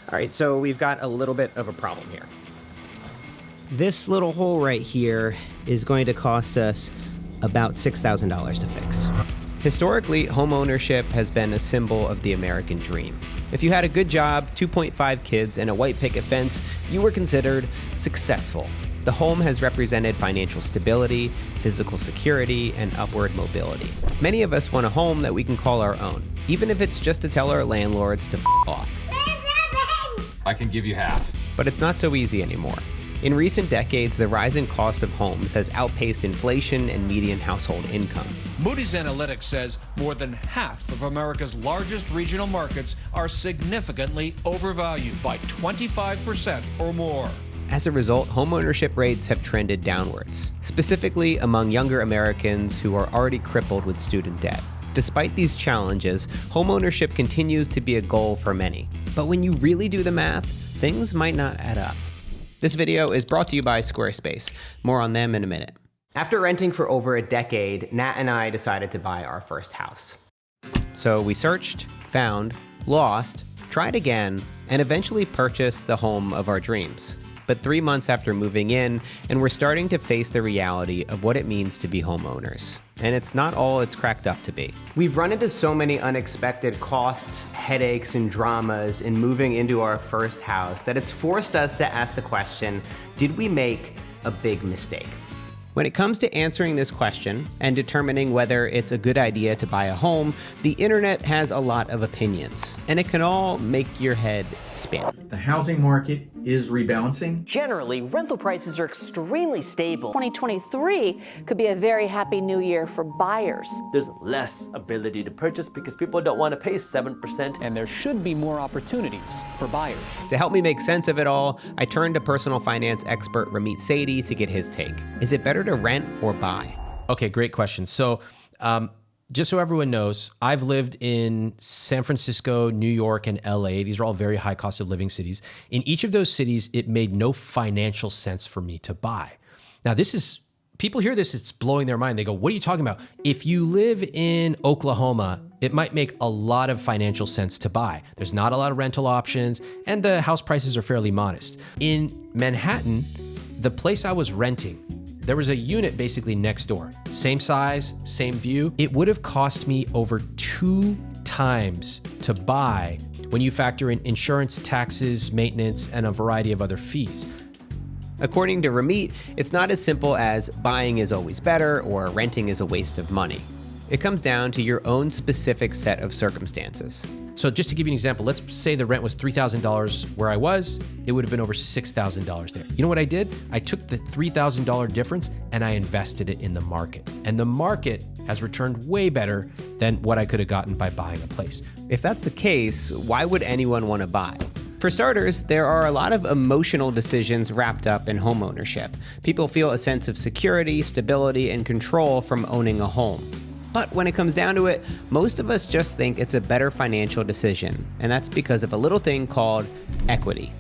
All right, so we've got a little bit of a problem here. This little hole right here is going to cost us about $6,000 to fix. Historically, homeownership has been a symbol of the American dream. If you had a good job, 2.5 kids, and a white picket fence, you were considered successful. The home has represented financial stability, physical security, and upward mobility. Many of us want a home that we can call our own, even if it's just to tell our landlords to f off. I can give you half. But it's not so easy anymore. In recent decades, the rising cost of homes has outpaced inflation and median household income. Moody's Analytics says more than half of America's largest regional markets are significantly overvalued by 25% or more. As a result, homeownership rates have trended downwards, specifically among younger Americans who are already crippled with student debt. Despite these challenges, homeownership continues to be a goal for many. But when you really do the math, things might not add up. This video is brought to you by Squarespace. More on them in a minute. After renting for over a decade, Nat and I decided to buy our first house. So we searched, found, lost, tried again, and eventually purchased the home of our dreams. But 3 months after moving in, and we're starting to face the reality of what it means to be homeowners. And it's not all it's cracked up to be. We've run into so many unexpected costs, headaches, and dramas in moving into our first house that it's forced us to ask the question, did we make a big mistake? When it comes to answering this question and determining whether it's a good idea to buy a home, the internet has a lot of opinions, and it can all make your head spin. The housing market is rebalancing. Generally, rental prices are extremely stable. 2023 could be a very happy new year for buyers. There's less ability to purchase because people don't want to pay 7%. And there should be more opportunities for buyers. To help me make sense of it all, I turned to personal finance expert Ramit Sethi to get his take. Is it better to rent or buy? Okay, great question. So just so everyone knows, I've lived in San Francisco, New York, and LA. These are all very high cost of living cities. In each of those cities, it made no financial sense for me to buy. Now, people hear this, it's blowing their mind. They go, what are you talking about? If you live in Oklahoma, it might make a lot of financial sense to buy. There's not a lot of rental options, and the house prices are fairly modest. In Manhattan, the place I was renting, there was a unit basically next door. Same size, same view. It would have cost me over 2 times to buy when you factor in insurance, taxes, maintenance, and a variety of other fees. According to Ramit, it's not as simple as buying is always better or renting is a waste of money. It comes down to your own specific set of circumstances. So just to give you an example, let's say the rent was $3,000 where I was, it would have been over $6,000 there. You know what I did? I took the $3,000 difference and I invested it in the market. And the market has returned way better than what I could have gotten by buying a place. If that's the case, why would anyone want to buy? For starters, there are a lot of emotional decisions wrapped up in homeownership. People feel a sense of security, stability, and control from owning a home. But when it comes down to it, most of us just think it's a better financial decision, and that's because of a little thing called equity.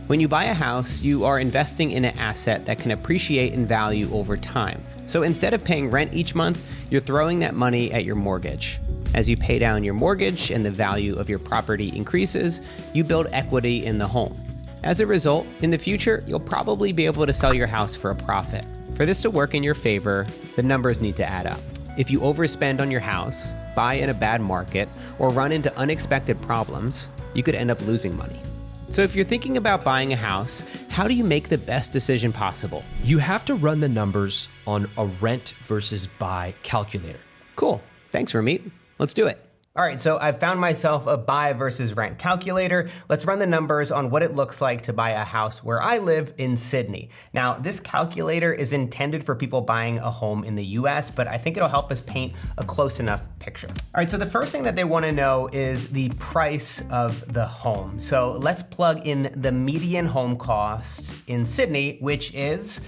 When you buy a house, you are investing in an asset that can appreciate in value over time. So instead of paying rent each month, you're throwing that money at your mortgage. As you pay down your mortgage and the value of your property increases, you build equity in the home. As a result, in the future, you'll probably be able to sell your house for a profit. For this to work in your favor, the numbers need to add up. If you overspend on your house, buy in a bad market, or run into unexpected problems, you could end up losing money. So if you're thinking about buying a house, how do you make the best decision possible? You have to run the numbers on a rent versus buy calculator. Cool. Thanks, Ramit. Let's do it. All right, so I've found myself a buy versus rent calculator. Let's run the numbers on what it looks like to buy a house where I live in Sydney. Now, this calculator is intended for people buying a home in the US, but I think it'll help us paint a close enough picture. All right, so the first thing that they wanna know is the price of the home. So let's plug in the median home cost in Sydney, which is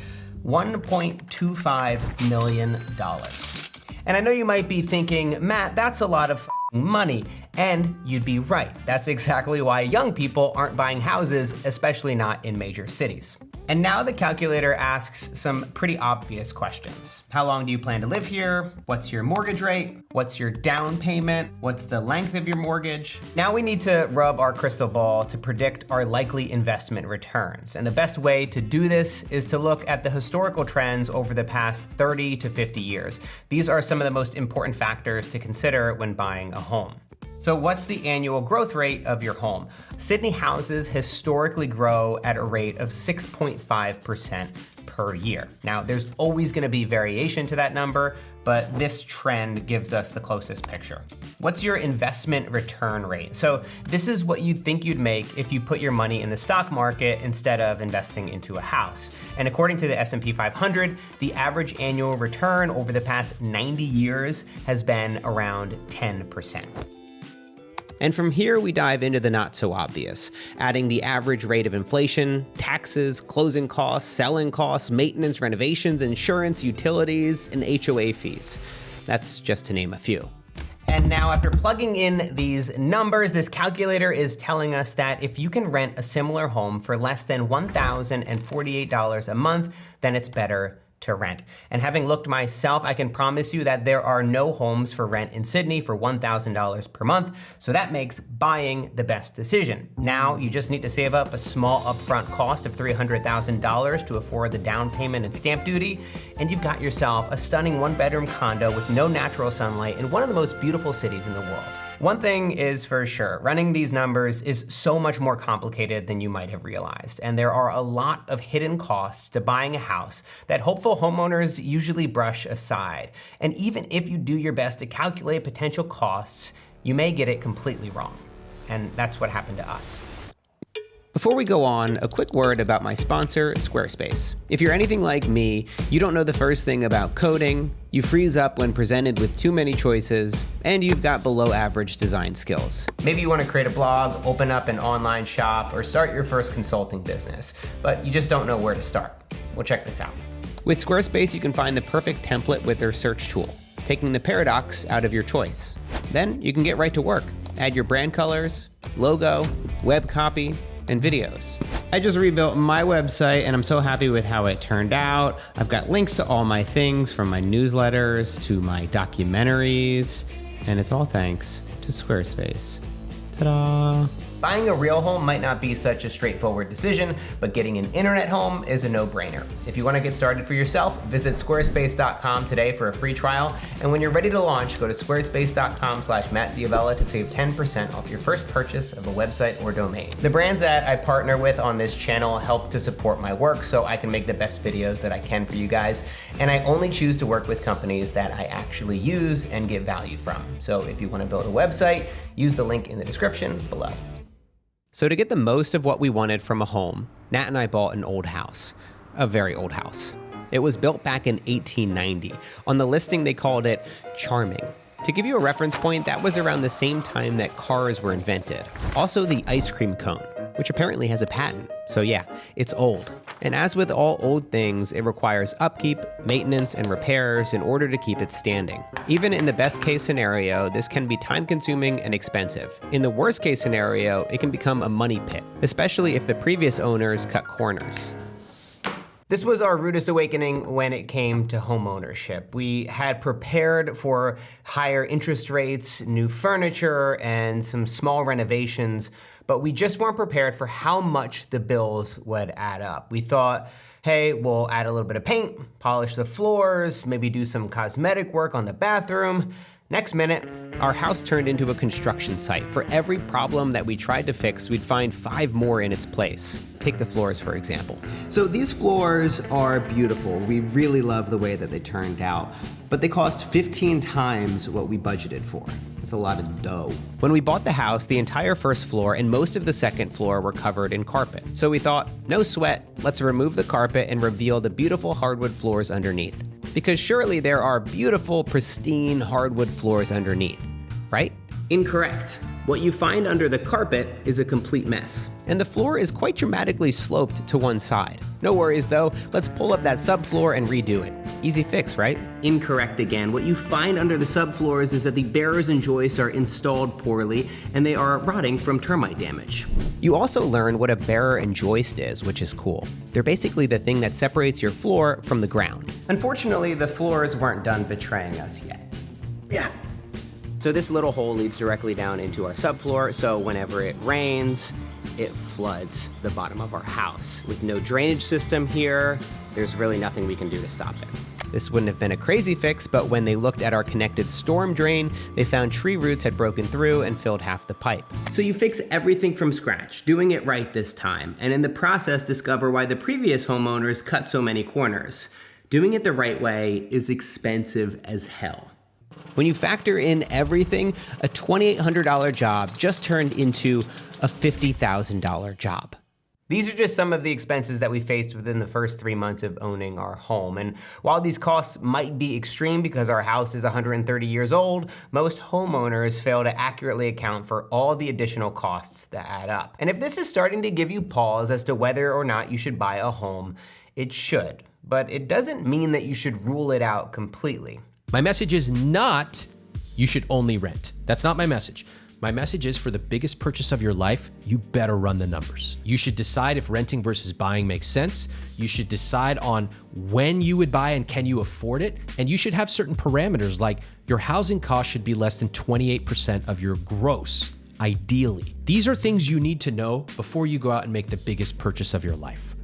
$1.25 million. And I know you might be thinking, Matt, that's a lot of money. And you'd be right. That's exactly why young people aren't buying houses, especially not in major cities. And now the calculator asks some pretty obvious questions. How long do you plan to live here? What's your mortgage rate? What's your down payment? What's the length of your mortgage? Now we need to rub our crystal ball to predict our likely investment returns. And the best way to do this is to look at the historical trends over the past 30 to 50 years. These are some of the most important factors to consider when buying a home. So what's the annual growth rate of your home? Sydney houses historically grow at a rate of 6.5% per year. Now, there's always going to be variation to that number, but this trend gives us the closest picture. What's your investment return rate? So this is what you'd think you'd make if you put your money in the stock market instead of investing into a house. And according to the S&P 500, the average annual return over the past 90 years has been around 10%. And from here, we dive into the not so obvious, adding the average rate of inflation, taxes, closing costs, selling costs, maintenance, renovations, insurance, utilities, and HOA fees. That's just to name a few. And now after plugging in these numbers, this calculator is telling us that if you can rent a similar home for less than $1,048 a month, then it's better to rent. And having looked myself, I can promise you that there are no homes for rent in Sydney for $1,000 per month, so that makes buying the best decision. Now, you just need to save up a small upfront cost of $300,000 to afford the down payment and stamp duty, and you've got yourself a stunning one-bedroom condo with no natural sunlight in one of the most beautiful cities in the world. One thing is for sure, running these numbers is so much more complicated than you might have realized, and there are a lot of hidden costs to buying a house that hopeful homeowners usually brush aside. And even if you do your best to calculate potential costs, you may get it completely wrong. And that's what happened to us. Before we go on, a quick word about my sponsor, Squarespace. If you're anything like me, you don't know the first thing about coding, you freeze up when presented with too many choices, and you've got below average design skills. Maybe you want to create a blog, open up an online shop, or start your first consulting business, but you just don't know where to start. Well, check this out. With Squarespace, you can find the perfect template with their search tool, taking the paradox out of your choice. Then you can get right to work. Add your brand colors, logo, web copy, and videos. I just rebuilt my website and I'm so happy with how it turned out. I've got links to all my things, from my newsletters to my documentaries, and it's all thanks to Squarespace. Ta-da! Buying a real home might not be such a straightforward decision, but getting an internet home is a no-brainer. If you want to get started for yourself, visit squarespace.com today for a free trial. And when you're ready to launch, go to squarespace.com/MattDiavella to save 10% off your first purchase of a website or domain. The brands that I partner with on this channel help to support my work so I can make the best videos that I can for you guys. And I only choose to work with companies that I actually use and get value from. So if you want to build a website, use the link in the description below. So to get the most of what we wanted from a home, Nat and I bought an old house, a very old house. It was built back in 1890. On the listing, they called it charming. To give you a reference point, that was around the same time that cars were invented. Also the ice cream cone, which apparently has a patent. So yeah, it's old. And as with all old things, it requires upkeep, maintenance, and repairs in order to keep it standing. Even in the best case scenario, this can be time consuming and expensive. In the worst case scenario, it can become a money pit, especially if the previous owners cut corners. This was our rudest awakening when it came to home ownership. We had prepared for higher interest rates, new furniture, and some small renovations, but we just weren't prepared for how much the bills would add up. We thought, hey, we'll add a little bit of paint, polish the floors, maybe do some cosmetic work on the bathroom. Next minute, our house turned into a construction site. For every problem that we tried to fix, we'd find 5 more in its place. Take the floors, for example. So these floors are beautiful. We really love the way that they turned out, but they cost 15 times what we budgeted for. That's a lot of dough. When we bought the house, the entire first floor and most of the second floor were covered in carpet. So we thought, no sweat, let's remove the carpet and reveal the beautiful hardwood floors underneath. Because surely there are beautiful, pristine hardwood floors underneath, right? Incorrect. What you find under the carpet is a complete mess. And the floor is quite dramatically sloped to one side. No worries though, let's pull up that subfloor and redo it. Easy fix, right? Incorrect again. What you find under the subfloors is that the bearers and joists are installed poorly and they are rotting from termite damage. You also learn what a bearer and joist is, which is cool. They're basically the thing that separates your floor from the ground. Unfortunately, the floors weren't done betraying us yet. Yeah. So this little hole leads directly down into our subfloor, so whenever it rains, it floods the bottom of our house. With no drainage system here, there's really nothing we can do to stop it. This wouldn't have been a crazy fix, but when they looked at our connected storm drain, they found tree roots had broken through and filled half the pipe. So you fix everything from scratch, doing it right this time, and in the process discover why the previous homeowners cut so many corners. Doing it the right way is expensive as hell. When you factor in everything, a $2,800 job just turned into a $50,000 job. These are just some of the expenses that we faced within the first 3 months of owning our home. And while these costs might be extreme because our house is 130 years old, most homeowners fail to accurately account for all the additional costs that add up. And if this is starting to give you pause as to whether or not you should buy a home, it should. But it doesn't mean that you should rule it out completely. My message is not you should only rent. That's not my message. My message is for the biggest purchase of your life, you better run the numbers. You should decide if renting versus buying makes sense. You should decide on when you would buy and can you afford it. And you should have certain parameters like your housing cost should be less than 28% of your gross, ideally. These are things you need to know before you go out and make the biggest purchase of your life.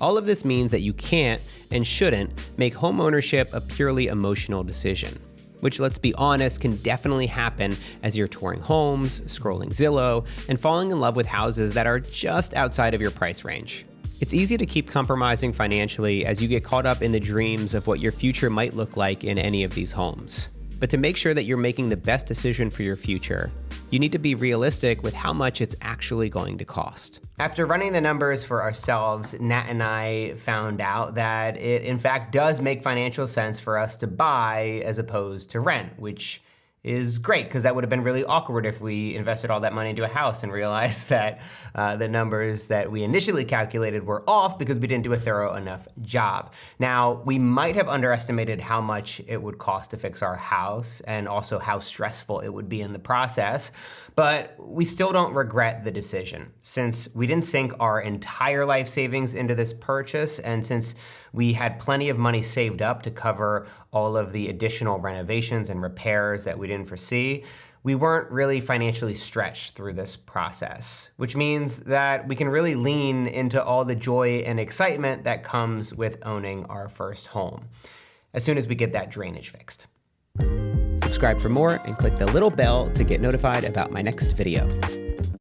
All of this means that you can't and shouldn't make homeownership a purely emotional decision, which, let's be honest, can definitely happen as you're touring homes, scrolling Zillow, and falling in love with houses that are just outside of your price range. It's easy to keep compromising financially as you get caught up in the dreams of what your future might look like in any of these homes. But to make sure that you're making the best decision for your future, you need to be realistic with how much it's actually going to cost. After running the numbers for ourselves, Nat and I found out that it in fact does make financial sense for us to buy as opposed to rent, which is great because that would have been really awkward if we invested all that money into a house and realized that the numbers that we initially calculated were off because we didn't do a thorough enough job. Now, we might have underestimated how much it would cost to fix our house and also how stressful it would be in the process, but we still don't regret the decision since we didn't sink our entire life savings into this purchase, and since we had plenty of money saved up to cover all of the additional renovations and repairs that we didn't foresee, we weren't really financially stretched through this process, which means that we can really lean into all the joy and excitement that comes with owning our first home, as soon as we get that drainage fixed. Subscribe for more and click the little bell to get notified about my next video.